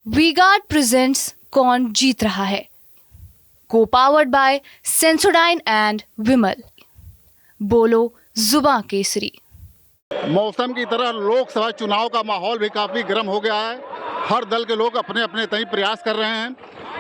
V-Guard presents कौन जीत रहा है, को पावर्ड बाय सेंसोडाइन एंड विमल। बोलो जुबां केसरी। मौसम की तरह लोकसभा चुनाव का माहौल भी काफ़ी गर्म हो गया है। हर दल के लोग अपने अपने तय प्रयास कर रहे हैं।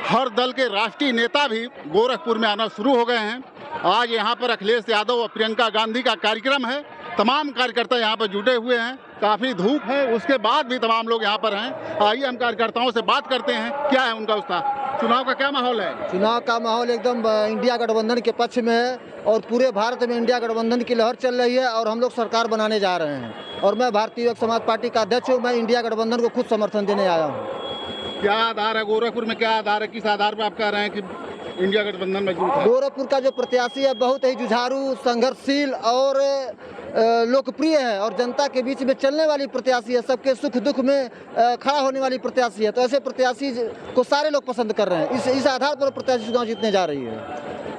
हर दल के राष्ट्रीय नेता भी गोरखपुर में आना शुरू हो गए हैं। आज यहाँ पर अखिलेश यादव और प्रियंका गांधी का कार्यक्रम है। तमाम कार्यकर्ता यहाँ पर जुटे हुए हैं। काफ़ी धूप है, उसके बाद भी तमाम लोग यहाँ पर हैं। आइए हम कार्यकर्ताओं से बात करते हैं, क्या है उनका उत्साह। चुनाव का क्या माहौल है? चुनाव का माहौल एकदम इंडिया गठबंधन के पक्ष में है और पूरे भारत में इंडिया गठबंधन की लहर चल रही है और हम लोग सरकार बनाने जा रहे हैं। और मैं भारतीय लोक समाज पार्टी का अध्यक्ष हूँ। मैं इंडिया गठबंधन को खुद समर्थन देने आया हूँ। क्या आधार है गोरखपुर में, क्या आधार है, किस आधार पर आप कह रहे हैं कि इंडिया गठबंधन मजबूत है? गोरखपुर का जो प्रत्याशी है बहुत ही जुझारू, संघर्षशील और लोकप्रिय है और जनता के बीच में चलने वाली प्रत्याशी है। सबके सुख दुख में खड़ा होने वाली प्रत्याशी है। तो ऐसे प्रत्याशी को सारे लोग पसंद कर रहे हैं। इस आधार पर प्रत्याशी चुनाव जीतने जा रही है।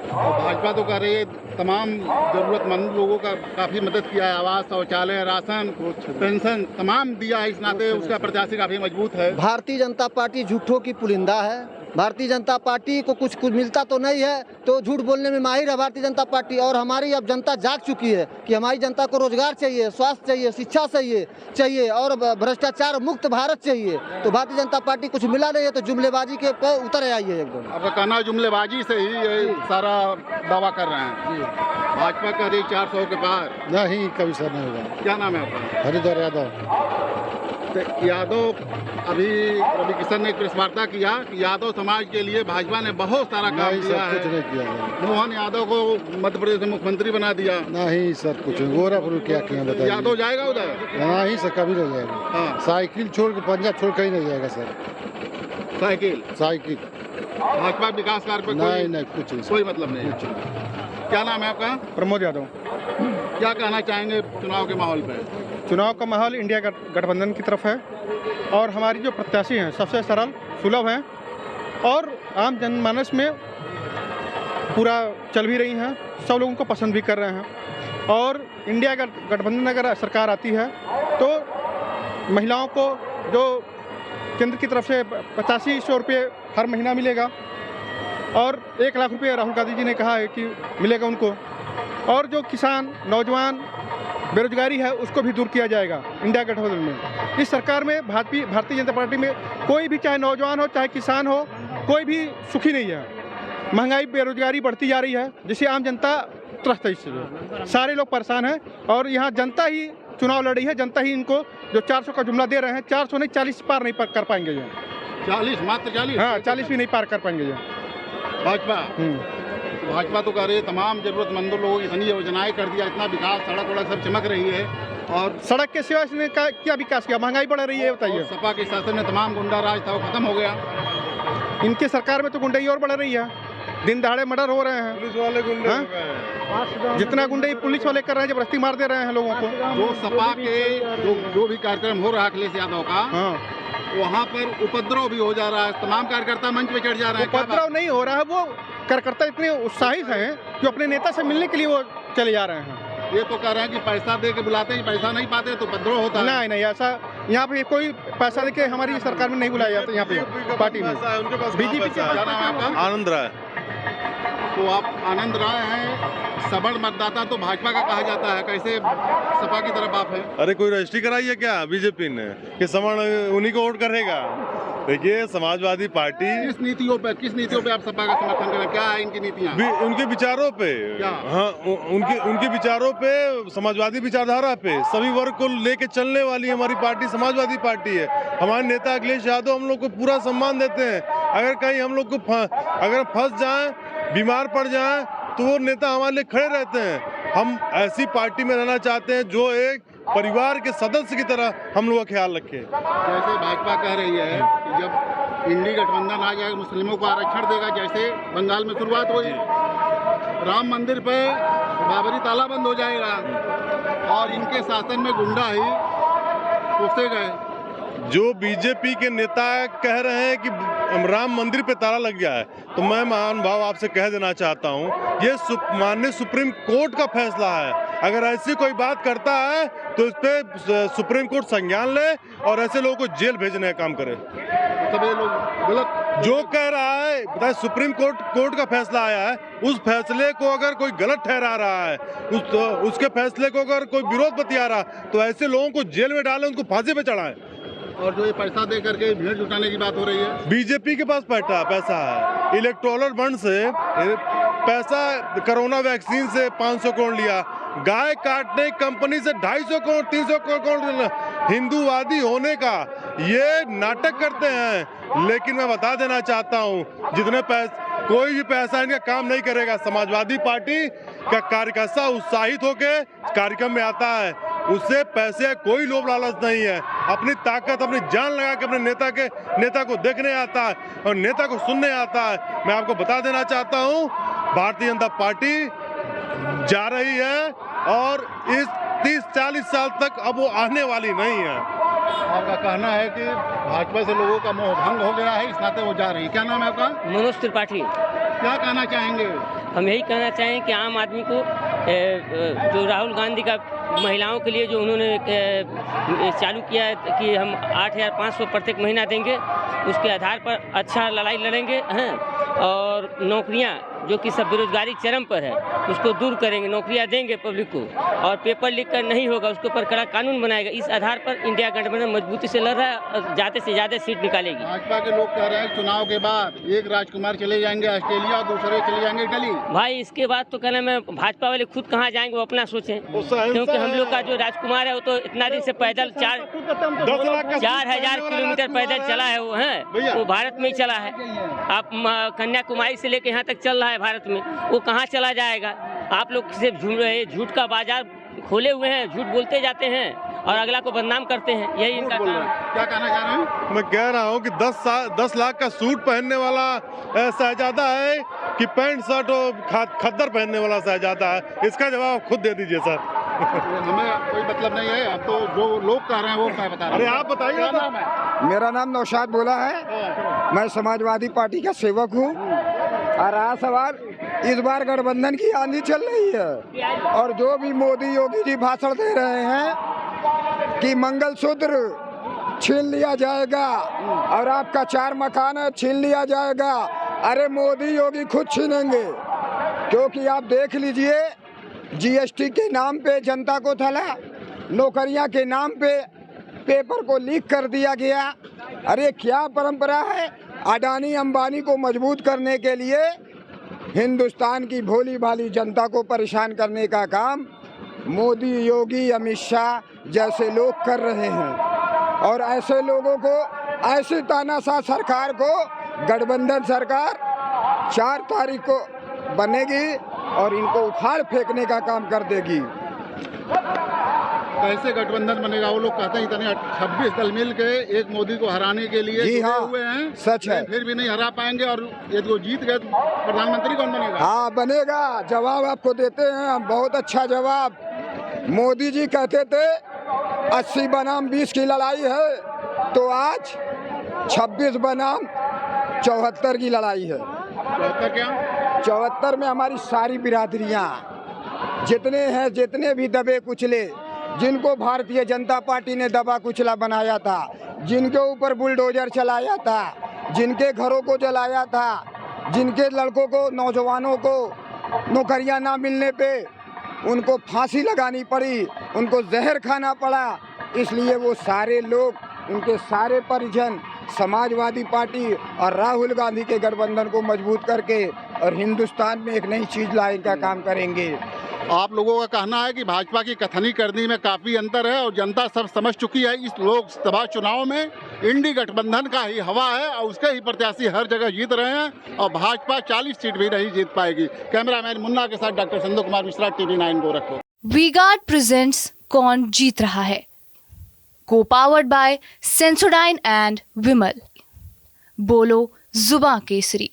भाजपा तो कर रही है, तमाम जरूरतमंद लोगों का काफ़ी मदद किया है। आवास, शौचालय, राशन, पेंशन तमाम दिया है। इस नाते उसका प्रत्याशी काफ़ी मजबूत है। भारतीय जनता पार्टी झूठों की पुलिंदा है। भारतीय जनता पार्टी को कुछ मिलता तो नहीं है, तो झूठ बोलने में माहिर है भारतीय जनता पार्टी। और हमारी अब जनता जाग चुकी है कि हमारी जनता को रोजगार चाहिए, स्वास्थ्य चाहिए, शिक्षा चाहिए और भ्रष्टाचार मुक्त भारत चाहिए। तो भारतीय जनता पार्टी कुछ मिला नहीं है तो जुमलेबाजी के पे उतर आई है एकदम। आपका कहना जुमलेबाजी से ही ये सारा दावा कर रहे हैं। भाजपा का रही 400 के पार नहीं, कभी सर नहीं होगा। क्या नाम है आपका? हरिद्वार यादव। यादव, अभी रवि किशन ने एक प्रेस वार्ता किया कि यादव समाज के लिए भाजपा ने बहुत सारा काम किया है। कुछ नहीं किया है। मोहन यादव को मध्य प्रदेश में मुख्यमंत्री बना दिया। नहीं सर, कुछ गोरखपुर क्या किया बताइए। यादव जाएगा उधर? नहीं सर, कभी नहीं जाएगा। हाँ। साइकिल छोड़ के, पंजाब छोड़ कहीं नहीं जाएगा सर। साइकिल भाजपा विकास कार्य पर नहीं, कुछ नहीं, कोई मतलब नहीं। क्या नाम है आपका? प्रमोद यादव। क्या कहना चाहेंगे चुनाव के माहौल पे? चुनाव का माहौल इंडिया गठबंधन की तरफ है और हमारी जो प्रत्याशी हैं सबसे सरल, सुलभ हैं और आम जनमानस में पूरा चल भी रही हैं। सब लोगों को पसंद भी कर रहे हैं। और इंडिया गठबंधन अगर सरकार आती है तो महिलाओं को जो केंद्र की तरफ से 8500 रुपये हर महीना मिलेगा और 1 लाख रुपये राहुल गांधी जी ने कहा है कि मिलेगा उनको। और जो किसान, नौजवान, बेरोजगारी है उसको भी दूर किया जाएगा इंडिया गठबंधन में। इस सरकार में भारतीय जनता पार्टी में कोई भी, चाहे नौजवान हो चाहे किसान हो, कोई भी सुखी नहीं है। महंगाई, बेरोजगारी बढ़ती जा रही है जिससे आम जनता त्रस्त है। इससे सारे लोग परेशान हैं और यहाँ जनता ही चुनाव लड़ रही है। जनता ही इनको जो 400 का जुमला दे रहे हैं, 400 नहीं 40 पार नहीं कर पाएंगे ये। 40, मात्र 40? हाँ, 40 भी नहीं पार कर पाएंगे ये भाजपा तो कर रही है, तमाम जरूरतमंदों लोगों की इतनी योजनाएं कर दिया, इतना विकास, सड़क वड़क सब चमक रही है। और सड़क के सिवा इसने क्या विकास किया? महंगाई बढ़ रही है, बताइए। सपा के शासन में तमाम गुंडा राज था, वो खत्म हो गया। इनकी सरकार में तो गुंडाई और बढ़ रही है। दिन दहाड़े मर्डर हो रहे हैं। पुलिस वाले गुंडे हो गए। जितना गुंडाई पुलिस वाले कर रहे हैं, जबरदस्ती मार दे रहे हैं लोगों को। जो सपा के जो भी कार्यक्रम हो रहा है अखिलेश यादव का, हाँ, वहाँ पर उपद्रव भी हो जा रहा है। तमाम कार्यकर्ता मंच पे चढ़ जा रहे हैं। उपद्रव नहीं हो रहा है, वो कार्यकर्ता इतने उत्साहित हैं जो अपने नेता से मिलने के लिए वो चले जा रहे हैं। ये तो कह रहे हैं कि पैसा दे के बुलाते हैं, पैसा नहीं पाते तो उपद्रव होता है। नहीं, ऐसा यहाँ पे कोई पैसा दे के हमारी सरकार में नहीं बुलाया जाता। यहाँ पे पार्टी में बीजेपी के। क्या नाम है आपका? आनंद राय। तो आप आनंद राय हैं, सबल मतदाता तो भाजपा का कहा जाता है, कैसे सपा की तरफ आप हैं? अरे कोई रजिस्ट्री कराई है क्या बीजेपी ने कि सवर्ण उन्हीं को वोट करेगा? देखिए, समाजवादी पार्टी किस नीतियों पे आप सपा का समर्थन करें? क्या है इनकी नीतियाँ? उनके विचारों पे। क्या? हाँ, उनके विचारों पे, समाजवादी विचारधारा पे सभी वर्ग को लेके चलने वाली हमारी पार्टी समाजवादी पार्टी है। हमारे नेता अखिलेश यादव हम लोग को पूरा सम्मान देते हैं। अगर कहीं हम लोग को अगर फंस जाए, बीमार पड़ जाए तो वो नेता हमारे लिए खड़े रहते हैं। हम ऐसी पार्टी में रहना चाहते हैं जो एक परिवार के सदस्य की तरह हम लोग का ख्याल रखे। जैसे भाजपा कह रही है कि जब इंडी गठबंधन आ जाएगा मुस्लिमों को आरक्षण देगा, जैसे बंगाल में शुरुआत हुई, राम मंदिर पे बाबरी ताला बंद हो जाएगा और इनके शासन में गुंडा ही घुसे गए। जो बीजेपी के नेता कह रहे हैं कि राम मंदिर पे ताला लग गया है, तो मैं महान भाव आपसे कह देना चाहता हूँ, ये माननीय सुप्रीम कोर्ट का फैसला है। अगर ऐसी कोई बात करता है तो इस पे सुप्रीम कोर्ट संज्ञान ले और ऐसे लोगों को जेल भेजने का काम करे। सभी लोग गलत जो कह रहा है बताए, सुप्रीम कोर्ट का फैसला आया है, उस फैसले को अगर कोई गलत ठहरा रहा है, उसके फैसले को अगर कोई विरोध बतिया रहा, तो ऐसे लोगों को जेल में डालें, उनको फांसी पे चढ़ाएं। और जो ये पैसा दे करके भीड़ जुटाने की बात हो रही है, बीजेपी के पास पैसा है, इलेक्टोरल बॉन्ड से पैसा, कोरोना वैक्सीन से 500 करोड़ लिया, गाय काटने कंपनी से 250 करोड़ 300 करोड़, हिंदूवादी होने का ये नाटक करते हैं। लेकिन मैं बता देना चाहता हूँ, जितने कोई भी पैसा इनका काम नहीं करेगा। समाजवादी पार्टी का कार्यकर्ता उत्साहित होकर कार्यक्रम में आता है, उससे पैसे कोई लोभ लालच नहीं है, अपनी ताकत अपनी जान लगा के अपने नेता को देखने आता है और नेता को सुनने आता है। मैं आपको बता देना चाहता हूँ, भारतीय जनता पार्टी जा रही है और इस 30-40 साल तक अब वो आने वाली नहीं है। आपका कहना है कि भाजपा से लोगों का मोह भंग हो गया है, इस नाते वो जा रही है। क्या नाम है आपका? मनोज त्रिपाठी। क्या कहना चाहेंगे? हम यही कहना चाहें कि आम आदमी को जो राहुल गांधी का महिलाओं के लिए जो उन्होंने चालू किया है कि हम 8,500 प्रत्येक महीना देंगे, उसके आधार पर अच्छा लड़ाई लड़ेंगे हैं। और नौकरियां जो कि सब बेरोजगारी चरम पर है, उसको दूर करेंगे, नौकरियां देंगे पब्लिक को, और पेपर लीक कर नहीं होगा, उसके ऊपर कड़ा कानून बनाएगा। इस आधार पर इंडिया गठबंधन मजबूती से लड़ रहा है और ज़्यादा से ज़्यादा सीट निकालेगी। भाजपा के लोग कह रहे हैं चुनाव के बाद एक राजकुमार चले जाएंगे ऑस्ट्रेलिया और दूसरे चले जाएंगे इटली। भाई इसके बाद तो कहना, मैं भाजपा वाले खुद कहाँ जाएंगे वो अपना सोचें, क्योंकि हम लोग का जो राजकुमार है वो तो इतना दिन से पैदल 4,000 किलोमीटर पैदल चला है, वो भारत में ही चला है। आप कन्याकुमारी से लेकर यहाँ तक चल रहा है भारत में, वो कहाँ चला जाएगा? आप लोग सिर्फ झूठ का बाजार खोले हुए हैं, झूठ बोलते जाते हैं और अगला को बदनाम करते हैं, यही इनका काम है। क्या कहना चाह रहे हैं? मैं कह रहा हूँ कि 10 लाख का सूट पहनने वाला शहजादा है कि पैंट शर्ट और खद्दर पहनने वाला शहजादा है? इसका जवाब खुद दे दीजिए सर। हमें कोई मतलब नहीं है, अब तो जो लोग कह रहे हैं वो मैं बता रहा हूं। अरे आप बताइए। क्या नाम है? मेरा नाम नौशाद बोला है, मैं समाजवादी पार्टी का सेवक हूँ। और रहा सवाल, इस बार गठबंधन की आंधी चल रही है और जो भी मोदी योगी जी भाषण दे रहे हैं कि मंगलसूत्र छीन लिया जाएगा और आपका 4 मकान है छीन लिया जाएगा, अरे मोदी योगी खुद छीनेंगे। क्योंकि आप देख लीजिए, जीएसटी के नाम पे जनता को थला, नौकरियां के नाम पे पेपर को लीक कर दिया गया। अरे क्या परंपरा है? अडानी अंबानी को मजबूत करने के लिए हिंदुस्तान की भोली भाली जनता को परेशान करने का काम मोदी, योगी, अमित शाह जैसे लोग कर रहे हैं। और ऐसे लोगों को, ऐसी तानाशाह सरकार को गठबंधन सरकार 4 तारीख को बनेगी और इनको उखाड़ फेंकने का काम कर देगी। कैसे गठबंधन बनेगा? वो लोग कहते हैं इतने 26 दल मिल के एक मोदी को हराने के लिए जी हाँ, हुए हैं, सच है। फिर भी नहीं हरा पाएंगे और ये जो जीत गए तो प्रधानमंत्री कौन बनेगा? हाँ बनेगा। जवाब आपको देते हैं हम, बहुत अच्छा जवाब। मोदी जी कहते थे 80 बनाम 20 की लड़ाई है, तो आज 26 बनाम 74 की लड़ाई है। 74 क्या? 74 में हमारी सारी बिरादरियां जितने हैं, जितने भी दबे कुचले, जिनको भारतीय जनता पार्टी ने दबा कुचला बनाया था, जिनके ऊपर बुलडोजर चलाया था, जिनके घरों को जलाया था, जिनके लड़कों को, नौजवानों को नौकरियां ना मिलने पे उनको फांसी लगानी पड़ी, उनको जहर खाना पड़ा, इसलिए वो सारे लोग, उनके सारे परिजन समाजवादी पार्टी और राहुल गांधी के गठबंधन को मजबूत करके और हिंदुस्तान में एक नई चीज लाने का काम करेंगे। आप लोगों का कहना है कि भाजपा की कथनी करनी में काफी अंतर है और जनता सब समझ चुकी है, इस लोकसभा चुनाव में इंडी गठबंधन का ही हवा है और उसके ही प्रत्याशी हर जगह जीत रहे हैं और भाजपा 40 सीट भी नहीं जीत पाएगी। कैमरामैन मुन्ना के साथ doctor Sandu Kumar Mishra, TV9 Gorakhpur. V-Guard presents कौन जीत रहा है, को पावर्ड बाय सेंसोडाइन एंड विमल। बोलो जुबां केसरी।